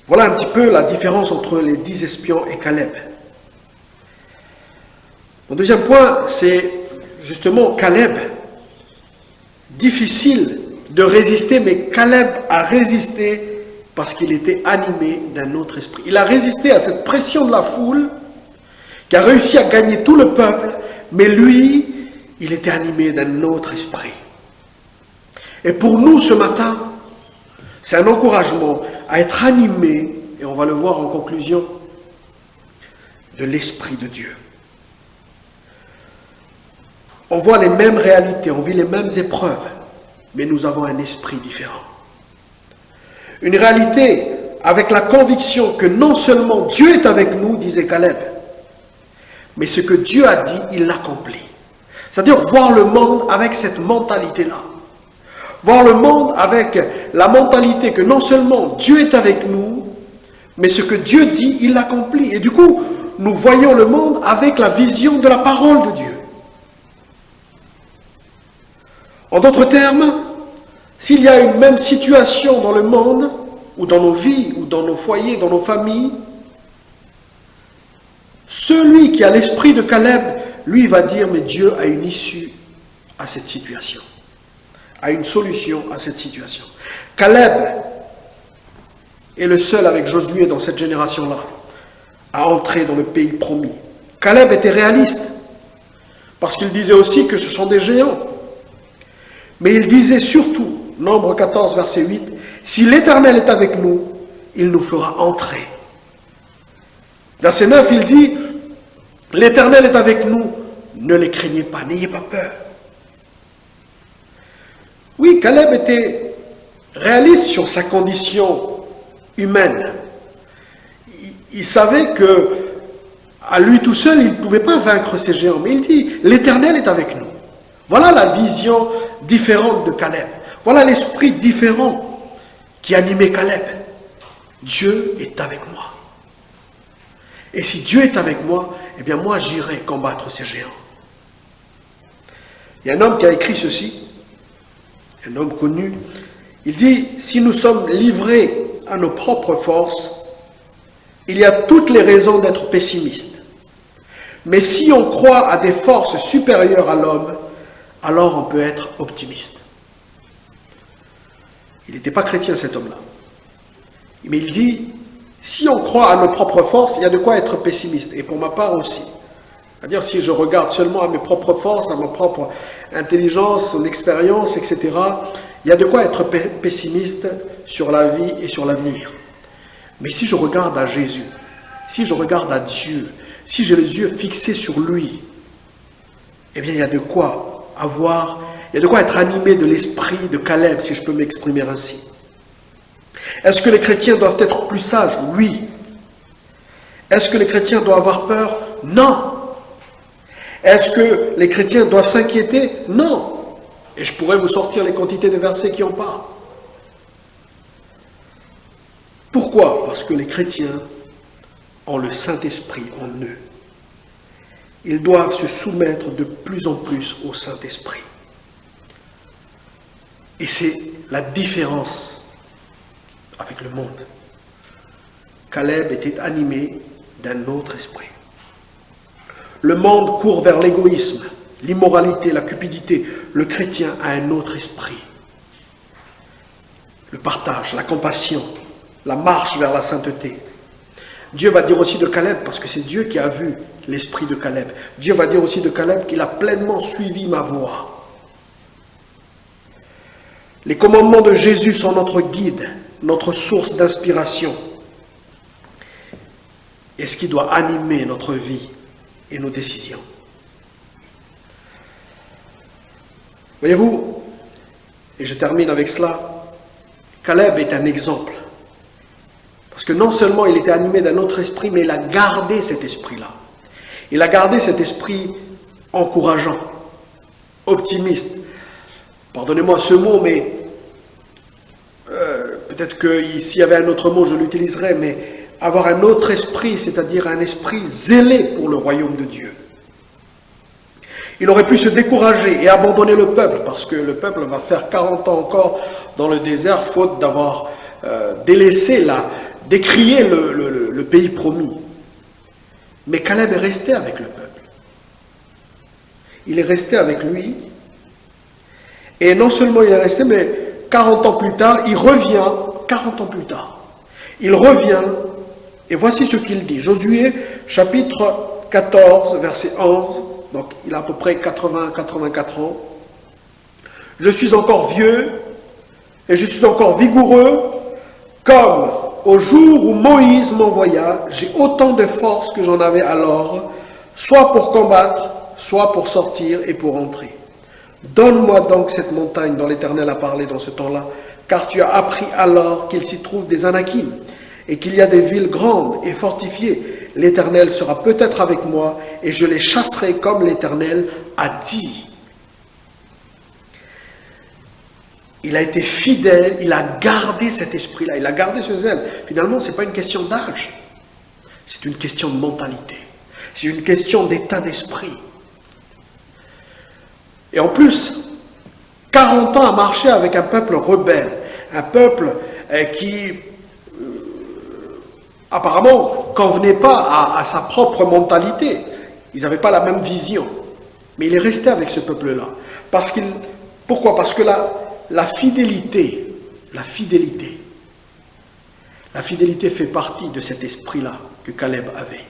Voilà un petit peu la différence entre les 10 espions et Caleb. Mon deuxième point, c'est justement Caleb. Difficile de résister, mais Caleb a résisté parce qu'il était animé d'un autre esprit. Il a résisté à cette pression de la foule, qui a réussi à gagner tout le peuple, mais lui, il était animé d'un autre esprit. Et pour nous, ce matin, c'est un encouragement à être animé, et on va le voir en conclusion, de l'Esprit de Dieu. On voit les mêmes réalités, on vit les mêmes épreuves, mais nous avons un esprit différent. Une réalité avec la conviction que non seulement Dieu est avec nous, disait Caleb, mais ce que Dieu a dit, il l'accomplit. C'est-à-dire voir le monde avec cette mentalité-là. Voir le monde avec la mentalité que non seulement Dieu est avec nous, mais ce que Dieu dit, il l'accomplit. Et du coup, nous voyons le monde avec la vision de la parole de Dieu. En d'autres termes, s'il y a une même situation dans le monde, ou dans nos vies, ou dans nos foyers, dans nos familles, celui qui a l'esprit de Caleb, lui va dire, mais Dieu a une issue à cette situation, a une solution à cette situation. Caleb est le seul avec Josué dans cette génération-là à entrer dans le pays promis. Caleb était réaliste, parce qu'il disait aussi que ce sont des géants. Mais il disait surtout, Nombre 14, verset 8, « Si l'Éternel est avec nous, il nous fera entrer. » Verset 9, il dit, « L'Éternel est avec nous, ne les craignez pas, n'ayez pas peur. » Oui, Caleb était réaliste sur sa condition humaine. Il savait que à lui tout seul, il ne pouvait pas vaincre ces géants. Mais il dit, l'Éternel est avec nous. Voilà la vision différente de Caleb. Voilà l'esprit différent qui animait Caleb. Dieu est avec moi. Et si Dieu est avec moi, eh bien moi j'irai combattre ces géants. Il y a un homme qui a écrit ceci, un homme connu. Il dit, si nous sommes livrés à nos propres forces, il y a toutes les raisons d'être pessimistes. Mais si on croit à des forces supérieures à l'homme, alors on peut être optimiste. Il n'était pas chrétien cet homme-là. Mais il dit, si on croit à nos propres forces, il y a de quoi être pessimiste. Et pour ma part aussi. C'est-à-dire si je regarde seulement à mes propres forces, à ma propre intelligence, son expérience, etc., il y a de quoi être pessimiste sur la vie et sur l'avenir. Mais si je regarde à Jésus, si je regarde à Dieu, si j'ai les yeux fixés sur lui, eh bien il y a de quoi il y a de quoi être animé de l'esprit de Caleb, si je peux m'exprimer ainsi. Est-ce que les chrétiens doivent être plus sages? Oui. Est-ce que les chrétiens doivent avoir peur? Non. Est-ce que les chrétiens doivent s'inquiéter? Non. Et je pourrais vous sortir les quantités de versets qui en parlent. Pourquoi? Parce que les chrétiens ont le Saint-Esprit en eux. Ils doivent se soumettre de plus en plus au Saint-Esprit. Et c'est la différence avec le monde. Caleb était animé d'un autre esprit. Le monde court vers l'égoïsme, l'immoralité, la cupidité. Le chrétien a un autre esprit. Le partage, la compassion, la marche vers la sainteté. Dieu va dire aussi de Caleb, parce que c'est Dieu qui a vu l'esprit de Caleb. Dieu va dire aussi de Caleb qu'il a pleinement suivi ma voie. Les commandements de Jésus sont notre guide, notre source d'inspiration. Et ce qui doit animer notre vie et nos décisions. Voyez-vous, et je termine avec cela, Caleb est un exemple. Parce que non seulement il était animé d'un autre esprit, mais il a gardé cet esprit-là. Il a gardé cet esprit encourageant, optimiste. Pardonnez-moi ce mot, mais peut-être que s'il y avait un autre mot, je l'utiliserais, mais avoir un autre esprit, c'est-à-dire un esprit zélé pour le royaume de Dieu. Il aurait pu se décourager et abandonner le peuple, parce que le peuple va faire 40 ans encore dans le désert, faute d'avoir délaissé décrié le pays promis. Mais Caleb est resté avec le peuple. Il est resté avec lui. Et non seulement il est resté, mais 40 ans plus tard, il revient. 40 ans plus tard, il revient. Et voici ce qu'il dit. Josué, chapitre 14, verset 11. Donc, il a à peu près 84 ans. Je suis encore vieux et je suis encore vigoureux, comme au jour où Moïse m'envoya. J'ai autant de force que j'en avais alors, soit pour combattre, soit pour sortir et pour entrer. Donne-moi donc cette montagne dont l'Éternel a parlé dans ce temps-là, car tu as appris alors qu'il s'y trouve des Anakim et qu'il y a des villes grandes et fortifiées. L'Éternel sera peut-être avec moi et je les chasserai comme l'Éternel a dit. Il a été fidèle, il a gardé cet esprit-là, il a gardé ce zèle. Finalement, ce n'est pas une question d'âge, c'est une question de mentalité, c'est une question d'état d'esprit. Et en plus, 40 ans à marcher avec un peuple rebelle, un peuple qui apparemment convenait pas à sa propre mentalité. Ils n'avaient pas la même vision. Mais il est resté avec ce peuple-là. Pourquoi? Parce que la fidélité fait partie de cet esprit-là que Caleb avait.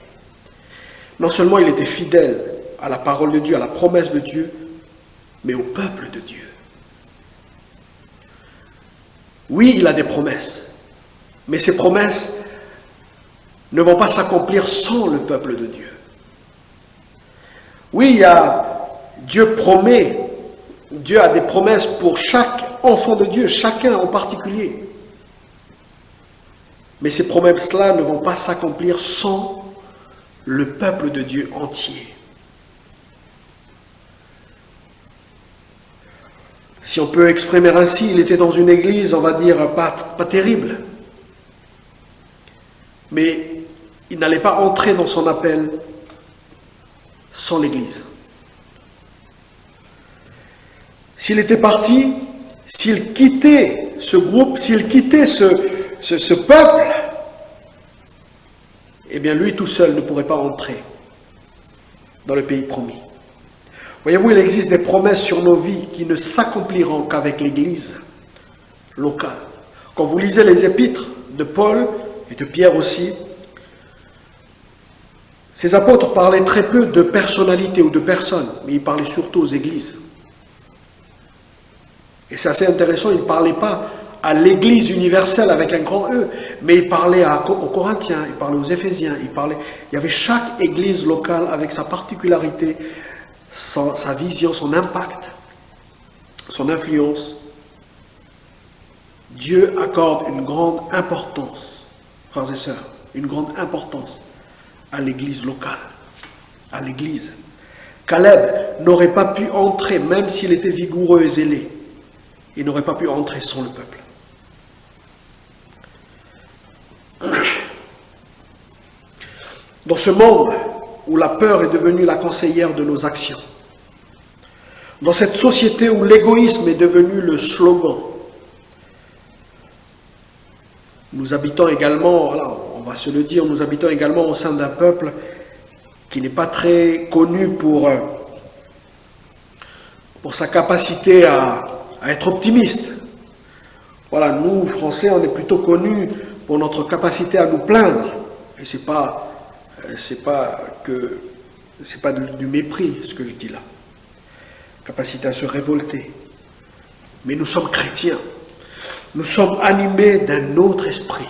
Non seulement il était fidèle à la parole de Dieu, à la promesse de Dieu, mais au peuple de Dieu. Oui, il a des promesses, mais ces promesses ne vont pas s'accomplir sans le peuple de Dieu. Oui, Dieu promet, Dieu a des promesses pour chaque enfant de Dieu, chacun en particulier. Mais ces promesses-là ne vont pas s'accomplir sans le peuple de Dieu entier. Si on peut exprimer ainsi, il était dans une église, on va dire, pas terrible. Mais il n'allait pas entrer dans son appel sans l'église. S'il était parti, s'il quittait ce groupe, s'il quittait ce peuple, eh bien lui tout seul ne pourrait pas entrer dans le pays promis. Voyez-vous, il existe des promesses sur nos vies qui ne s'accompliront qu'avec l'Église locale. Quand vous lisez les épîtres de Paul et de Pierre aussi, ces apôtres parlaient très peu de personnalités ou de personnes, mais ils parlaient surtout aux églises. Et c'est assez intéressant, ils ne parlaient pas à l'Église universelle avec un grand E, mais ils parlaient aux Corinthiens, ils parlaient aux Éphésiens, il y avait chaque église locale avec sa particularité, sa vision, son impact, son influence. Dieu accorde une grande importance, frères et sœurs, une grande importance à l'église locale, à l'église. Caleb n'aurait pas pu entrer, même s'il était vigoureux et zélé, il n'aurait pas pu entrer sans le peuple. Dans ce monde où la peur est devenue la conseillère de nos actions, dans cette société où l'égoïsme est devenu le slogan, nous habitons également, voilà, on va se le dire, nous habitons également au sein d'un peuple qui n'est pas très connu pour sa capacité à être optimiste. Voilà, nous, Français, on est plutôt connus pour notre capacité à nous plaindre. Et c'est pas du mépris ce que je dis là. Capacité à se révolter. Mais nous sommes chrétiens. Nous sommes animés d'un autre esprit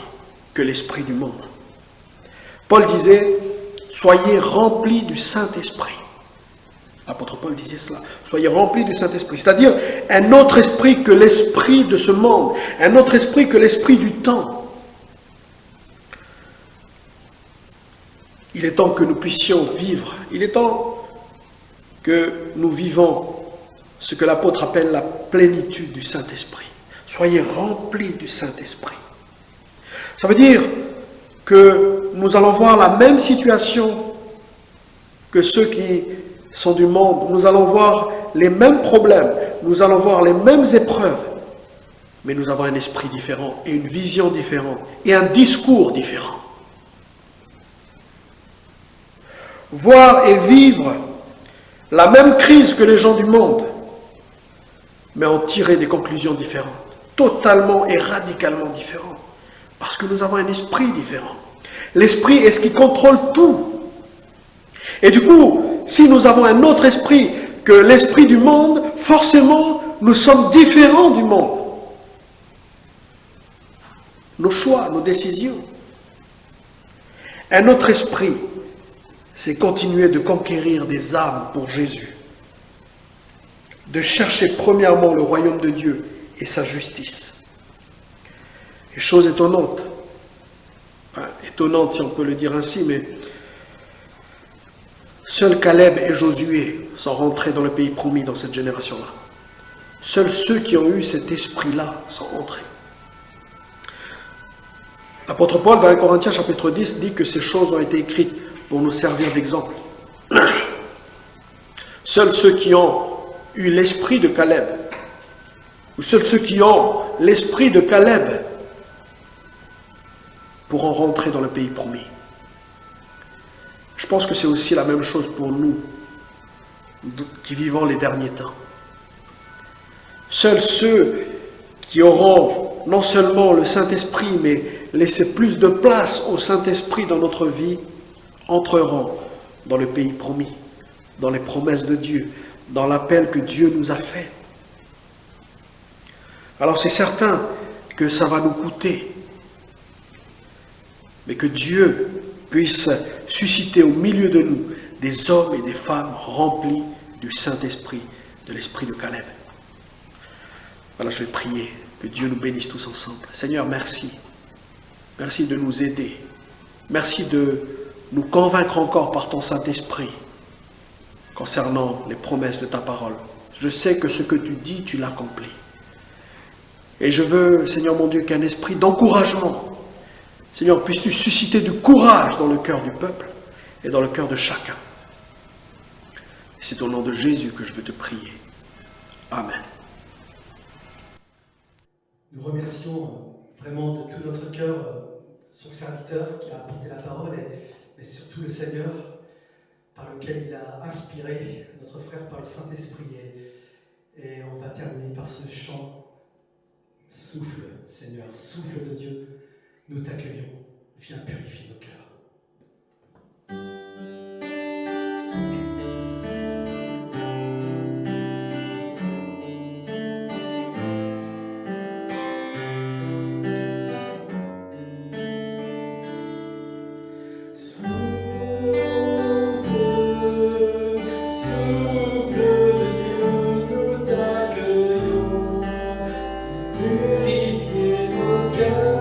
que l'esprit du monde. Paul disait, soyez remplis du Saint-Esprit. L'apôtre Paul disait cela. Soyez remplis du Saint-Esprit. C'est-à-dire un autre esprit que l'esprit de ce monde. Un autre esprit que l'esprit du temps. Il est temps que nous puissions vivre. Il est temps que nous vivons ce que l'apôtre appelle la plénitude du Saint-Esprit. Soyez remplis du Saint-Esprit. Ça veut dire que nous allons voir la même situation que ceux qui sont du monde. Nous allons voir les mêmes problèmes, nous allons voir les mêmes épreuves, mais nous avons un esprit différent et une vision différente et un discours différent. Voir et vivre la même crise que les gens du monde, mais en tirer des conclusions différentes, totalement et radicalement différentes, parce que nous avons un esprit différent. L'esprit est ce qui contrôle tout. Et du coup, si nous avons un autre esprit que l'esprit du monde, forcément, nous sommes différents du monde. Nos choix, nos décisions. Un autre esprit, c'est continuer de conquérir des âmes pour Jésus. De chercher premièrement le royaume de Dieu et sa justice. Et chose étonnante, enfin étonnante si on peut le dire ainsi, mais seuls Caleb et Josué sont rentrés dans le pays promis dans cette génération-là. Seuls ceux qui ont eu cet esprit-là sont entrés. L'apôtre Paul, dans 1 Corinthiens chapitre 10, dit que ces choses ont été écrites pour nous servir d'exemple. Seuls ceux qui ont eu l'esprit de Caleb, ou seuls ceux qui ont l'esprit de Caleb, pourront rentrer dans le pays promis. Je pense que c'est aussi la même chose pour nous, qui vivons les derniers temps. Seuls ceux qui auront non seulement le Saint-Esprit, mais laissé plus de place au Saint-Esprit dans notre vie, entreront dans le pays promis, dans les promesses de Dieu, dans l'appel que Dieu nous a fait. Alors c'est certain que ça va nous coûter, mais que Dieu puisse susciter au milieu de nous des hommes et des femmes remplis du Saint-Esprit, de l'esprit de Caleb. Voilà, je vais prier, que Dieu nous bénisse tous ensemble. Seigneur, merci. Merci de nous aider. Merci de nous convaincre encore par ton Saint-Esprit concernant les promesses de ta parole. Je sais que ce que tu dis, tu l'accomplis. Et je veux, Seigneur mon Dieu, qu'un esprit d'encouragement, Seigneur, puisses-tu susciter du courage dans le cœur du peuple et dans le cœur de chacun. C'est au nom de Jésus que je veux te prier. Amen. Nous remercions vraiment de tout notre cœur son serviteur qui a apporté la parole et surtout le Seigneur par lequel il a inspiré notre frère par le Saint-Esprit. Et on va terminer par ce chant. Souffle, Seigneur, souffle de Dieu, nous t'accueillons, viens purifier nos cœurs. Purifiez nos cœurs.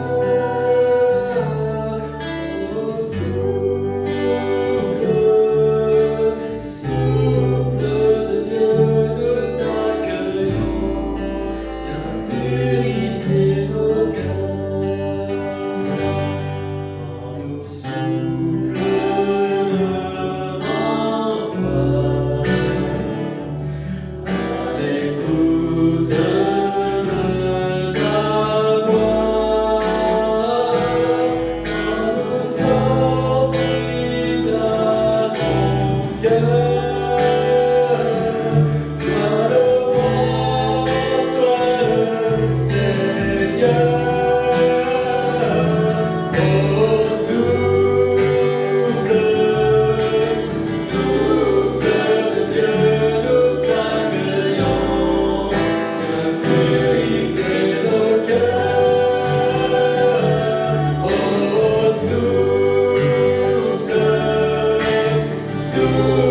Dieu.